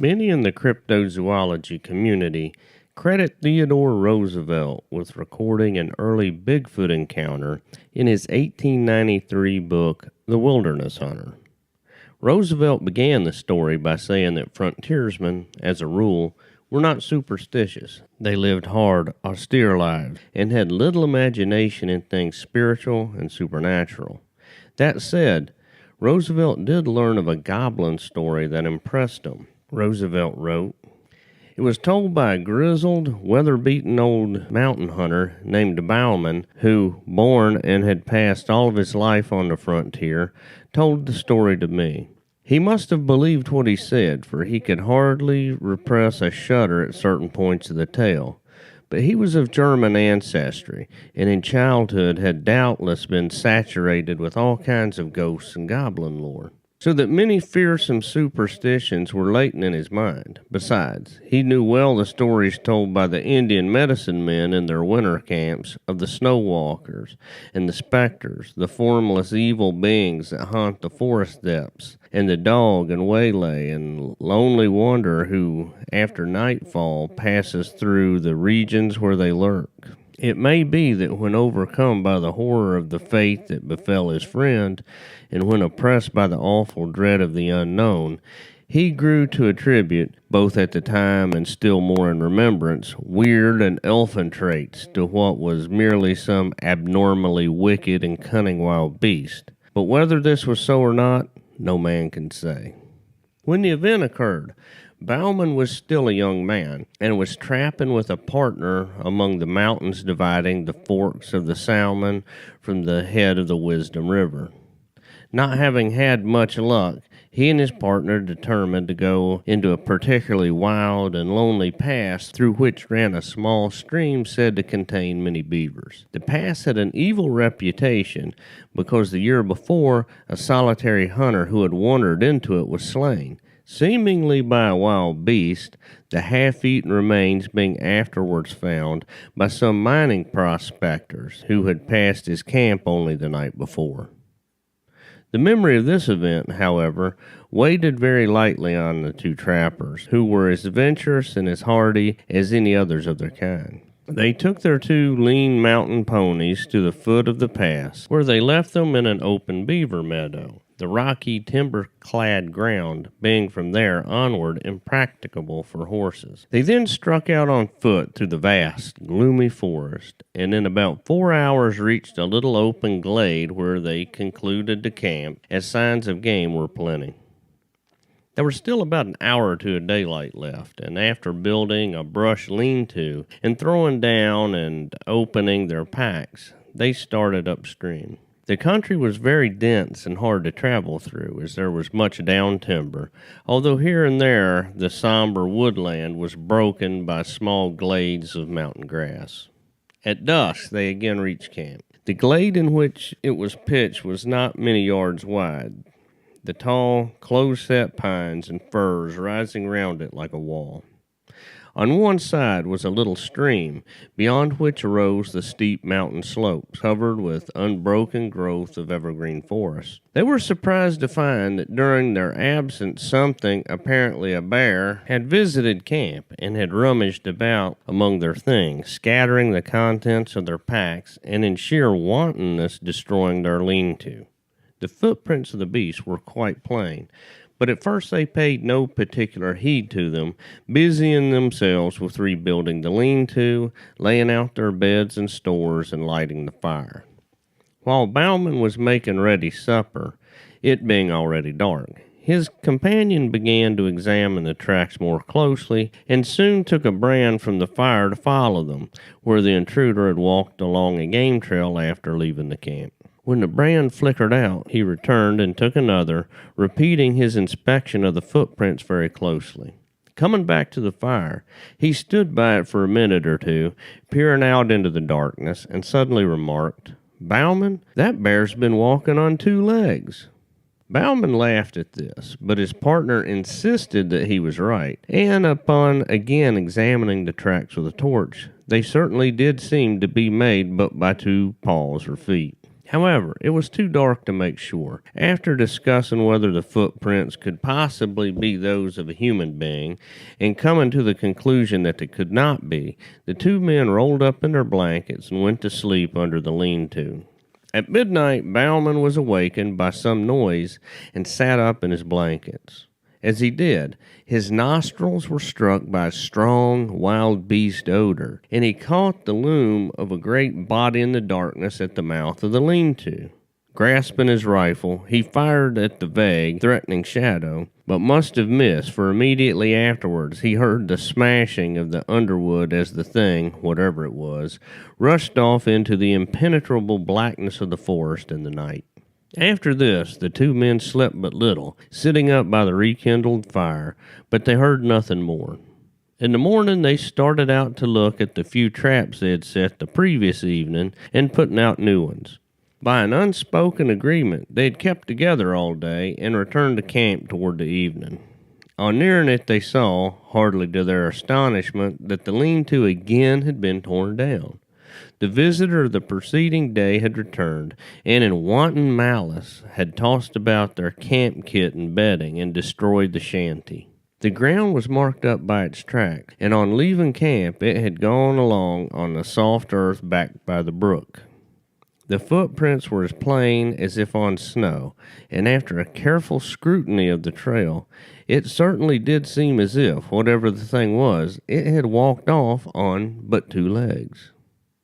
Many in the cryptozoology community credit Theodore Roosevelt with recording an early Bigfoot encounter in his 1893 book, The Wilderness Hunter. Roosevelt began the story by saying that frontiersmen, as a rule, were not superstitious. They lived hard, austere lives and had little imagination in things spiritual and supernatural. That said, Roosevelt did learn of a goblin story that impressed him. Roosevelt wrote, "It was told by a grizzled, weather-beaten old mountain hunter named Bauman, who, born and had passed all of his life on the frontier, told the story to me. He must have believed what he said, for he could hardly repress a shudder at certain points of the tale. But he was of German ancestry, and in childhood had doubtless been saturated with all kinds of ghosts and goblin lore, so that many fearsome superstitions were latent in his mind. Besides, he knew well the stories told by the Indian medicine men in their winter camps of the snow walkers and the specters, the formless evil beings that haunt the forest depths, and the dog and waylay and lonely wanderer who, after nightfall, passes through the regions where they lurk. It may be that when overcome by the horror of the fate that befell his friend, and when oppressed by the awful dread of the unknown, he grew to attribute, both at the time and still more in remembrance, weird and elfin traits to what was merely some abnormally wicked and cunning wild beast. But whether this was so or not, no man can say." When the event occurred, Bauman was still a young man, and was trapping with a partner among the mountains dividing the forks of the Salmon from the head of the Wisdom River. Not having had much luck, he and his partner determined to go into a particularly wild and lonely pass through which ran a small stream said to contain many beavers. The pass had an evil reputation because the year before, a solitary hunter who had wandered into it was slain, seemingly by a wild beast, the half-eaten remains being afterwards found by some mining prospectors who had passed his camp only the night before. The memory of this event, however, weighed very lightly on the two trappers, who were as adventurous and as hardy as any others of their kind. They took their two lean mountain ponies to the foot of the pass, where they left them in an open beaver meadow, the rocky, timber-clad ground being from there onward impracticable for horses. They then struck out on foot through the vast, gloomy forest, and in about 4 hours reached a little open glade where they concluded to camp, as signs of game were plenty. There was still about an hour or two of daylight left, and after building a brush lean-to and throwing down and opening their packs, they started upstream. The country was very dense and hard to travel through, as there was much down timber, although here and there the somber woodland was broken by small glades of mountain grass. At dusk they again reached camp. The glade in which it was pitched was not many yards wide, the tall, close-set pines and firs rising round it like a wall. On one side was a little stream, beyond which arose the steep mountain slopes, covered with unbroken growth of evergreen forest. They were surprised to find that during their absence something, apparently a bear, had visited camp and had rummaged about among their things, scattering the contents of their packs and in sheer wantonness destroying their lean-to. The footprints of the beast were quite plain, but at first they paid no particular heed to them, busying themselves with rebuilding the lean-to, laying out their beds and stores, and lighting the fire. While Bauman was making ready supper, it being already dark, his companion began to examine the tracks more closely, and soon took a brand from the fire to follow them, where the intruder had walked along a game trail after leaving the camp. When the brand flickered out, he returned and took another, repeating his inspection of the footprints very closely. Coming back to the fire, he stood by it for a minute or two, peering out into the darkness, and suddenly remarked, "Bauman, that bear's been walking on 2 legs." Bauman laughed at this, but his partner insisted that he was right, and upon again examining the tracks with a torch, they certainly did seem to be made but by 2 paws or feet. However, it was too dark to make sure. After discussing whether the footprints could possibly be those of a human being, and coming to the conclusion that they could not be, the two men rolled up in their blankets and went to sleep under the lean-to. At midnight, Bauman was awakened by some noise and sat up in his blankets. As he did, his nostrils were struck by a strong, wild beast odor, and he caught the loom of a great body in the darkness at the mouth of the lean-to. Grasping his rifle, he fired at the vague, threatening shadow, but must have missed, for immediately afterwards he heard the smashing of the underwood as the thing, whatever it was, rushed off into the impenetrable blackness of the forest in the night. After this, the two men slept but little, sitting up by the rekindled fire, but they heard nothing more. In the morning they started out to look at the few traps they had set the previous evening and putting out new ones. By an unspoken agreement, they had kept together all day and returned to camp toward the evening. On nearing it, they saw, hardly to their astonishment, that the lean-to again had been torn down. The visitor of the preceding day had returned, and in wanton malice had tossed about their camp kit and bedding and destroyed the shanty. The ground was marked up by its track, and on leaving camp it had gone along on the soft earth back by the brook. The footprints were as plain as if on snow, and after a careful scrutiny of the trail, it certainly did seem as if, whatever the thing was, it had walked off on but two legs.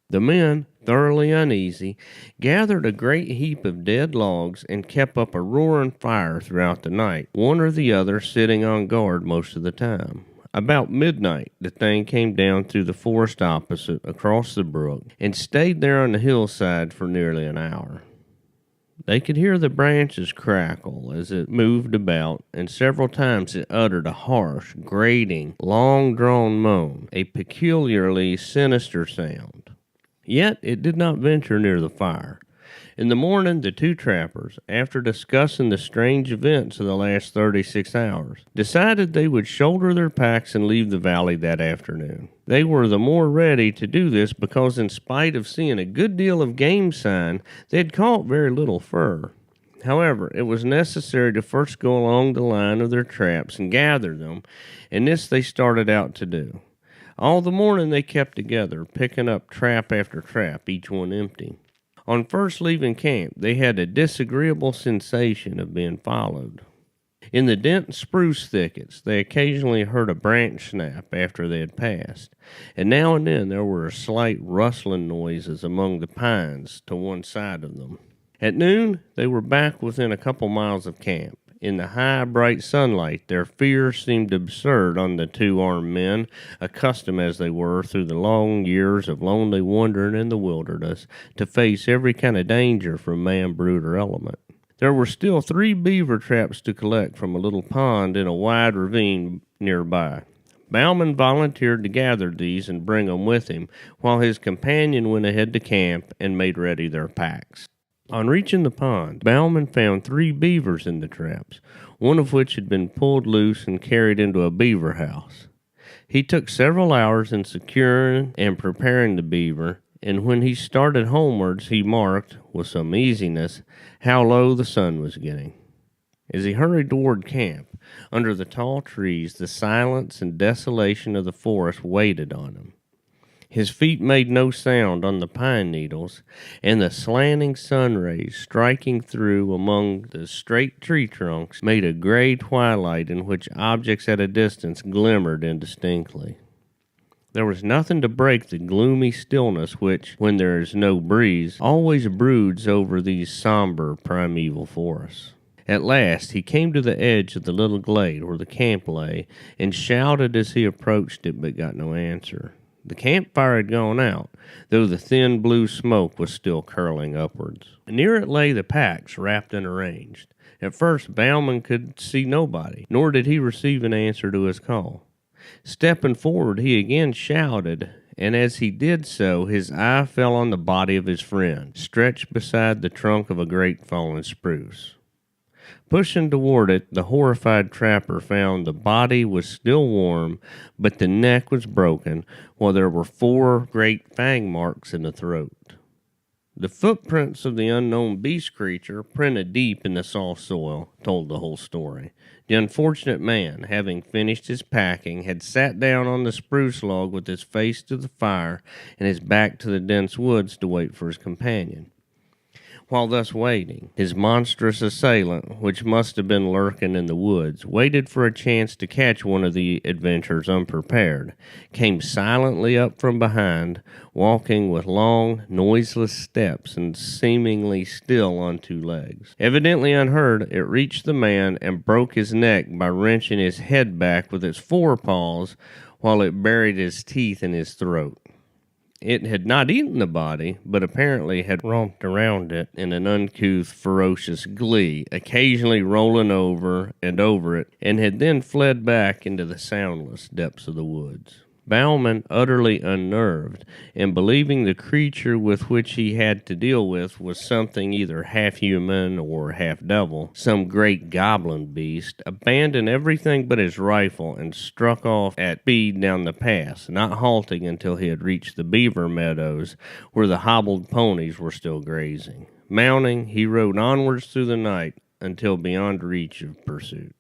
The men, thoroughly uneasy, gathered a great heap of dead logs and kept up a roaring fire throughout the night, one or the other sitting on guard most of the time. About midnight, the thing came down through the forest opposite, across the brook, and stayed there on the hillside for nearly an hour. They could hear the branches crackle as it moved about, and several times it uttered a harsh, grating, long-drawn moan, a peculiarly sinister sound. Yet it did not venture near the fire. In the morning, the two trappers, after discussing the strange events of the last 36 hours, decided they would shoulder their packs and leave the valley that afternoon. They were the more ready to do this because, in spite of seeing a good deal of game sign, they had caught very little fur. However, it was necessary to first go along the line of their traps and gather them, and this they started out to do. All the morning they kept together, picking up trap after trap, each one empty. On first leaving camp, they had a disagreeable sensation of being followed. In the dense spruce thickets, they occasionally heard a branch snap after they had passed, and now and then there were slight rustling noises among the pines to one side of them. At noon, they were back within a couple miles of camp. In the high, bright sunlight, their fear seemed absurd on the two armed men, accustomed as they were through the long years of lonely wandering in the wilderness to face every kind of danger from man, brute, or element. There were still 3 beaver traps to collect from a little pond in a wide ravine nearby. Bauman volunteered to gather these and bring them with him, while his companion went ahead to camp and made ready their packs. On reaching the pond, Bauman found 3 beavers in the traps, one of which had been pulled loose and carried into a beaver house. He took several hours in securing and preparing the beaver, and when he started homewards he marked, with some easiness, how low the sun was getting. As he hurried toward camp, under the tall trees, the silence and desolation of the forest waited on him. His feet made no sound on the pine needles, and the slanting sun rays striking through among the straight tree trunks made a gray twilight in which objects at a distance glimmered indistinctly. There was nothing to break the gloomy stillness which, when there is no breeze, always broods over these somber primeval forests. At last he came to the edge of the little glade where the camp lay, and shouted as he approached it, but got no answer. The campfire had gone out, though the thin blue smoke was still curling upwards. Near it lay the packs, wrapped and arranged. At first Bauman could see nobody, nor did he receive an answer to his call. Stepping forward, he again shouted, and as he did so, his eye fell on the body of his friend, stretched beside the trunk of a great fallen spruce. Pushing toward it, the horrified trapper found the body was still warm, but the neck was broken, while there were 4 great fang marks in the throat. The footprints of the unknown beast creature, printed deep in the soft soil, told the whole story. The unfortunate man, having finished his packing, had sat down on the spruce log with his face to the fire and his back to the dense woods to wait for his companion. While thus waiting, his monstrous assailant, which must have been lurking in the woods, waited for a chance to catch one of the adventurers unprepared, came silently up from behind, walking with long, noiseless steps and seemingly still on two legs. Evidently unheard, it reached the man and broke his neck by wrenching his head back with its forepaws while it buried its teeth in his throat. It had not eaten the body, but apparently had romped around it in an uncouth, ferocious glee, occasionally rolling over and over it, and had then fled back into the soundless depths of the woods. Bauman, utterly unnerved, and believing the creature with which he had to deal with was something either half-human or half-devil, some great goblin beast, abandoned everything but his rifle and struck off at speed down the pass, not halting until he had reached the beaver meadows where the hobbled ponies were still grazing. Mounting, he rode onwards through the night until beyond reach of pursuit.